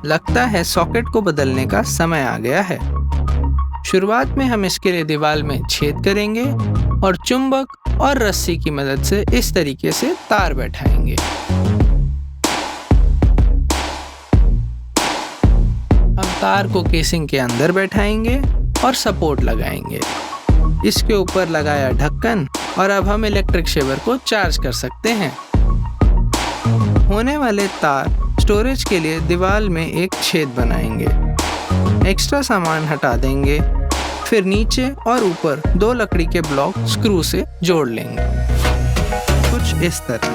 लगता है सॉकेट को बदलने का समय आ गया है। शुरुआत में हम इसके लिए दीवार में छेद करेंगे और चुंबक और रस्सी की मदद से इस तरीके से तार बैठाएंगे। हम तार को केसिंग के अंदर बैठाएंगे और सपोर्ट लगाएंगे। इसके ऊपर लगाया ढक्कन और अब हम इलेक्ट्रिक शेवर को चार्ज कर सकते हैं। होने वाले तार स्टोरेज के लिए दीवार में एक छेद बनाएंगे। एक्स्ट्रा सामान हटा देंगे, फिर नीचे और ऊपर 2 लकड़ी के ब्लॉक स्क्रू से जोड़ लेंगे, कुछ इस तरह।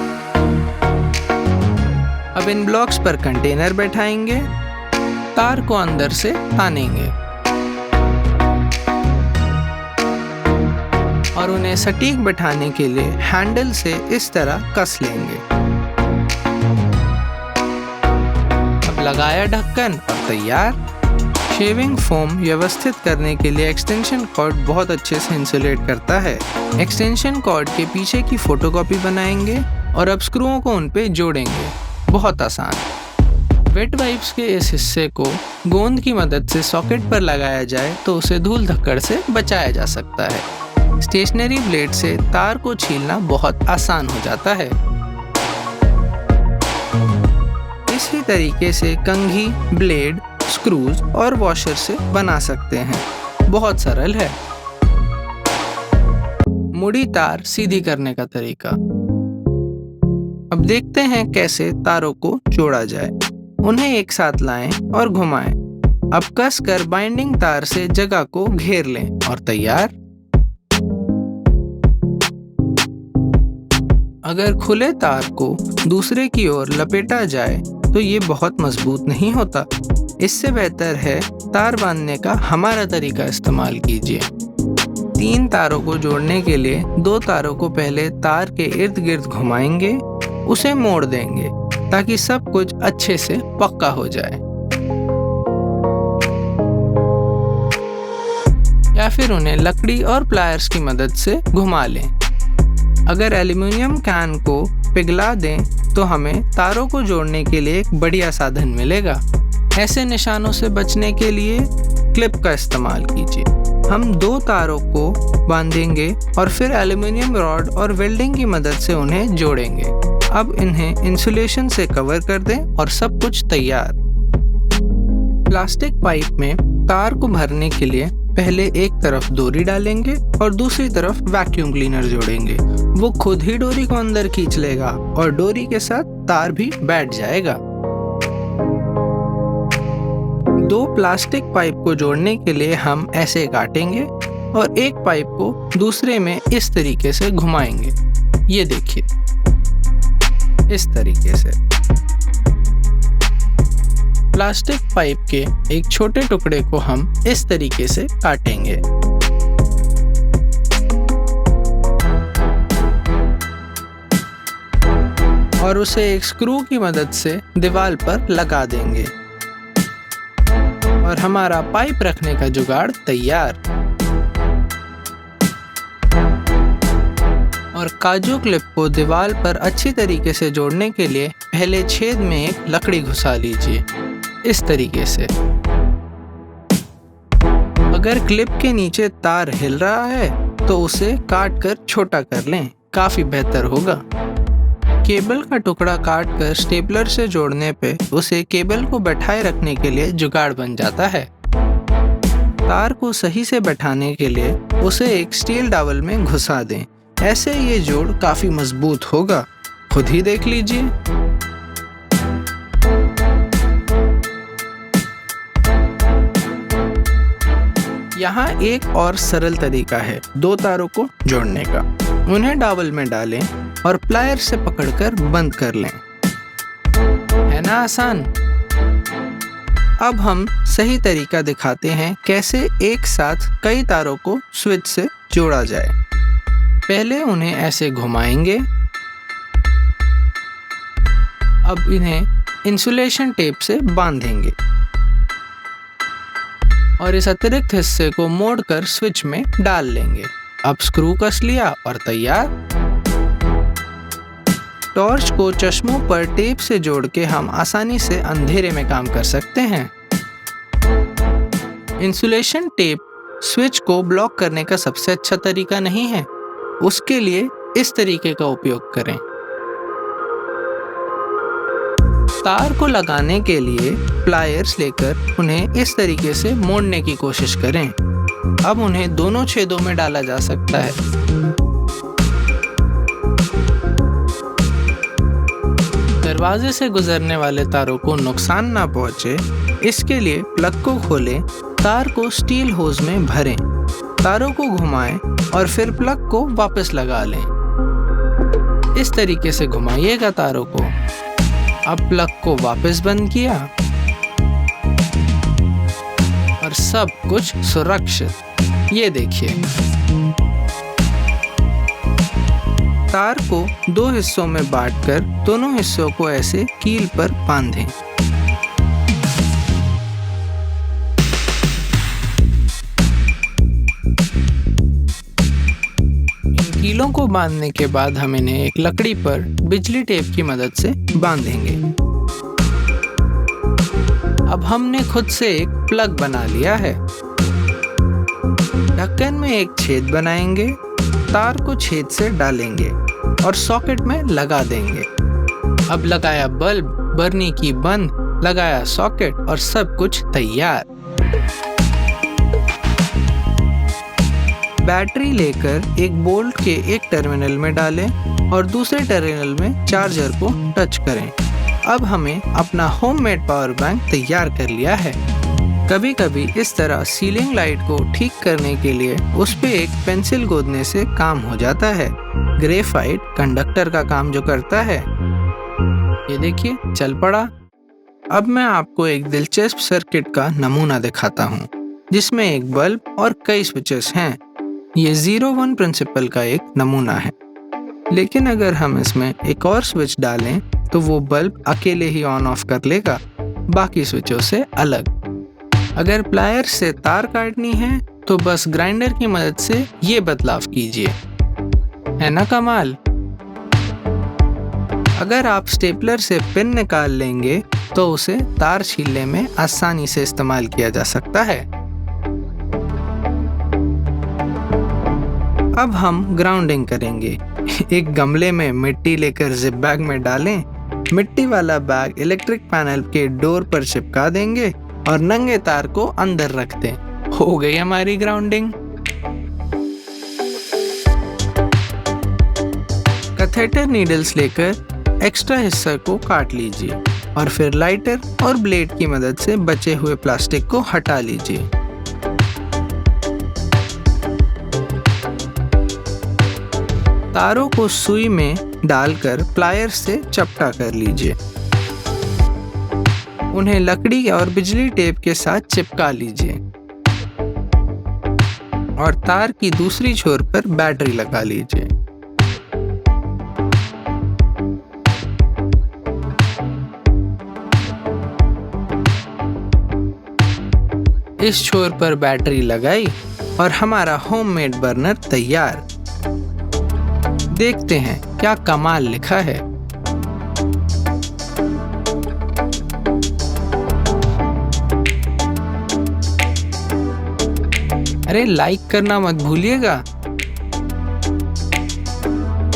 अब इन ब्लॉक्स पर कंटेनर बैठाएंगे, तार को अंदर से तानेंगे और उन्हें सटीक बैठाने के लिए हैंडल से इस तरह कस लेंगे। अब लगाया ढक्कन और तैयार। शेविंग फोम व्यवस्थित करने के लिए एक्सटेंशन कॉर्ड बहुत अच्छे से इंसुलेट करता है। एक्सटेंशन कॉर्ड के पीछे की फोटोकॉपी बनाएंगे और अब स्क्रूओं को उन पे जोड़ेंगे। बहुत आसान। वेट वाइप्स के इस हिस्से को गोंद की मदद से सॉकेट पर लगाया जाए तो उसे धूल धक्कड़ से बचाया जा सकता है। स्टेशनरी ब्लेड से तार को छीलना बहुत आसान हो जाता है। इसी तरीके से कंघी, ब्लेड, स्क्रूज और वॉशर से बना सकते हैं। बहुत सरल है। मुड़ी तार सीधी करने का तरीका। अब देखते हैं कैसे तारों को जोड़ा जाए। उन्हें एक साथ लाएं और घुमाएं। अब कस कर बाइंडिंग तार से जगह को घेर लें और तैयार। अगर खुले तार को दूसरे की ओर लपेटा जाए तो ये बहुत मजबूत नहीं होता। इससे बेहतर है तार बांधने का हमारा तरीका इस्तेमाल कीजिए। 3 तारों को जोड़ने के लिए 2 तारों को पहले तार के इर्द गिर्द घुमाएंगे, उसे मोड़ देंगे ताकि सब कुछ अच्छे से पक्का हो जाए। या फिर उन्हें लकड़ी और प्लायर्स की मदद से घुमा लें। अगर एल्युमिनियम कैन को पिघला दें तो हमें तारों को जोड़ने के लिए एक बढ़िया साधन मिलेगा। ऐसे निशानों से बचने के लिए क्लिप का इस्तेमाल कीजिए। हम 2 तारों को बांधेंगे और फिर एल्युमिनियम रॉड और वेल्डिंग की मदद से उन्हें जोड़ेंगे। अब इन्हें इंसुलेशन से कवर कर दें और सब कुछ तैयार। प्लास्टिक पाइप में तार को भरने के लिए पहले एक तरफ डोरी डालेंगे और दूसरी तरफ वैक्यूम क्लीनर जोड़ेंगे। वो खुद ही डोरी को अंदर खींच लेगा और डोरी के साथ तार भी बैठ जाएगा। 2 प्लास्टिक पाइप को जोड़ने के लिए हम ऐसे काटेंगे और एक पाइप को दूसरे में इस तरीके से घुमाएंगे। ये देखिए, इस तरीके से। प्लास्टिक पाइप के एक छोटे टुकड़े को हम इस तरीके से काटेंगे। और उसे एक स्क्रू की मदद से दीवार पर लगा देंगे और हमारा पाइप रखने का जुगाड़ तैयार। और काजू क्लिप को दीवार पर अच्छी तरीके से जोड़ने के लिए पहले छेद में एक लकड़ी घुसा लीजिए, इस तरीके से। अगर क्लिप के नीचे तार हिल रहा है तो उसे काट कर छोटा कर लें, काफी बेहतर होगा। केबल का टुकड़ा काट कर स्टेपलर से जोड़ने पे उसे केबल को बैठाए रखने के लिए जुगाड़ बन जाता है। तार को सही से बैठाने के लिए उसे एक स्टील डावल में घुसा दें। ऐसे ये जोड़ काफी मजबूत होगा, खुद ही देख लीजिए। यहाँ एक और सरल तरीका है 2 तारों को जोड़ने का। उन्हें डावल में डालें और प्लायर से पकड़कर बंद कर लें। है ना आसान? अब हम सही तरीका दिखाते हैं कैसे एक साथ कई तारों को स्विच से जोड़ा जाए। पहले उन्हें ऐसे घुमाएंगे। अब इन्हें इंसुलेशन टेप से बांधेंगे और इस अतिरिक्त हिस्से को मोड़कर स्विच में डाल लेंगे। अब स्क्रू कस लिया और तैयार। टॉर्च को चश्मों पर टेप से जोड़ के हम आसानी से अंधेरे में काम कर सकते हैं। इंसुलेशन टेप स्विच को ब्लॉक करने का सबसे अच्छा तरीका नहीं है। उसके लिए इस तरीके का उपयोग करें। तार को लगाने के लिए प्लायर्स लेकर उन्हें इस तरीके से मोड़ने की कोशिश करें। अब उन्हें दोनों छेदों में डाला जा सकता है। दरवाजे से गुजरने वाले तारों को नुकसान ना पहुंचे, इसके लिए प्लग को खोलें, तार को स्टील होज में भरें, तारों को घुमाएं और फिर प्लग को वापस लगा लें। इस तरीके से घुमाइएगा तारों को। अब प्लग को वापस बंद किया और सब कुछ सुरक्षित। ये देखिए। तार को दो हिस्सों में बांटकर दोनों हिस्सों को ऐसे कील पर बांधें। इन कीलों को बांधने के बाद हम इन्हें एक लकड़ी पर बिजली टेप की मदद से बांधेंगे। अब हमने खुद से एक प्लग बना लिया है। ढक्कन में एक छेद बनाएंगे, तार को छेद से डालेंगे और सॉकेट में लगा देंगे। अब लगाया बल्ब, बरनी की बंद, लगाया सॉकेट और सब कुछ तैयार। बैटरी लेकर एक बोल्ट के एक टर्मिनल में डालें और दूसरे टर्मिनल में चार्जर को टच करें। अब हमें अपना होममेड पावर बैंक तैयार कर लिया है। कभी कभी इस तरह सीलिंग लाइट को ठीक करने के लिए उस पे एक पेंसिल गोदने से काम हो जाता है। ग्रेफाइट कंडक्टर का काम जो करता है। ये देखिए, चल पड़ा। अब मैं आपको एक दिलचस्प सर्किट का नमूना दिखाता हूँ, जिसमें एक बल्ब और कई स्विचेस हैं। ये 0-1 प्रिंसिपल का एक नमूना है। लेकिन अगर हम इसमें एक और स्विच डालें तो वो बल्ब अकेले ही ऑन ऑफ कर लेगा, बाकी स्विचों से अलग। अगर प्लायर से तार काटनी है तो बस ग्राइंडर की मदद से ये बदलाव कीजिए। है ना कमाल? अगर आप स्टेपलर से पिन निकाल लेंगे तो उसे तार छीलने में आसानी से इस्तेमाल किया जा सकता है। अब हम ग्राउंडिंग करेंगे। एक गमले में मिट्टी लेकर जिप बैग में डालें। मिट्टी वाला बैग इलेक्ट्रिक पैनल के डोर पर चिपका देंगे और नंगे तार को अंदर रख दें। हो गई हमारी ग्राउंडिंग। कैथेटर नीडल्स लेकर एक्स्ट्रा हिस्सा को काट लीजिए और फिर लाइटर और ब्लेड की मदद से बचे हुए प्लास्टिक को हटा लीजिए। तारों को सुई में डालकर प्लायर से चपटा कर लीजिए। उन्हें लकड़ी और बिजली टेप के साथ चिपका लीजिए और तार की दूसरी छोर पर बैटरी लगा लीजिए। इस छोर पर बैटरी लगाई और हमारा होममेड बर्नर तैयार। देखते हैं क्या कमाल लिखा है। अरे लाइक करना मत भूलिएगा।